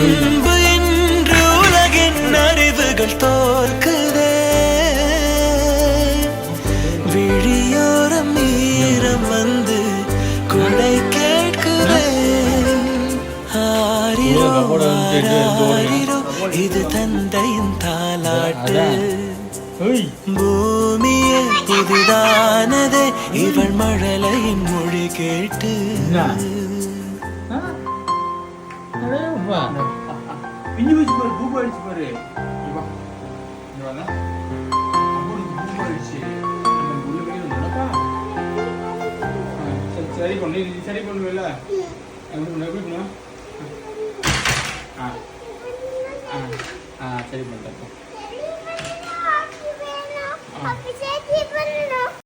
அன்பு என்று உலகின் அறிவுகள் தோற்குதே விழியோரம் ஈரம் வந்து குடை கேட்குதே ஆரிரோ ஆரிரோ இது தந்தையின் தாலாட்டு பூமியே புதிதானதே இவள் மழலையின் மொழி கேட்டு பிஞ்சு வச்சு பாரு பூபு அடிச்சு பாரு இவா இவா அம்முக்கு பூபு அடிச்சு நம்ம உள்ள போய் நடப்பா சரி பண்ணு நீ சரி பண்ணுவல எப்படி பண்ணு சரி பண்ணிட்டேன்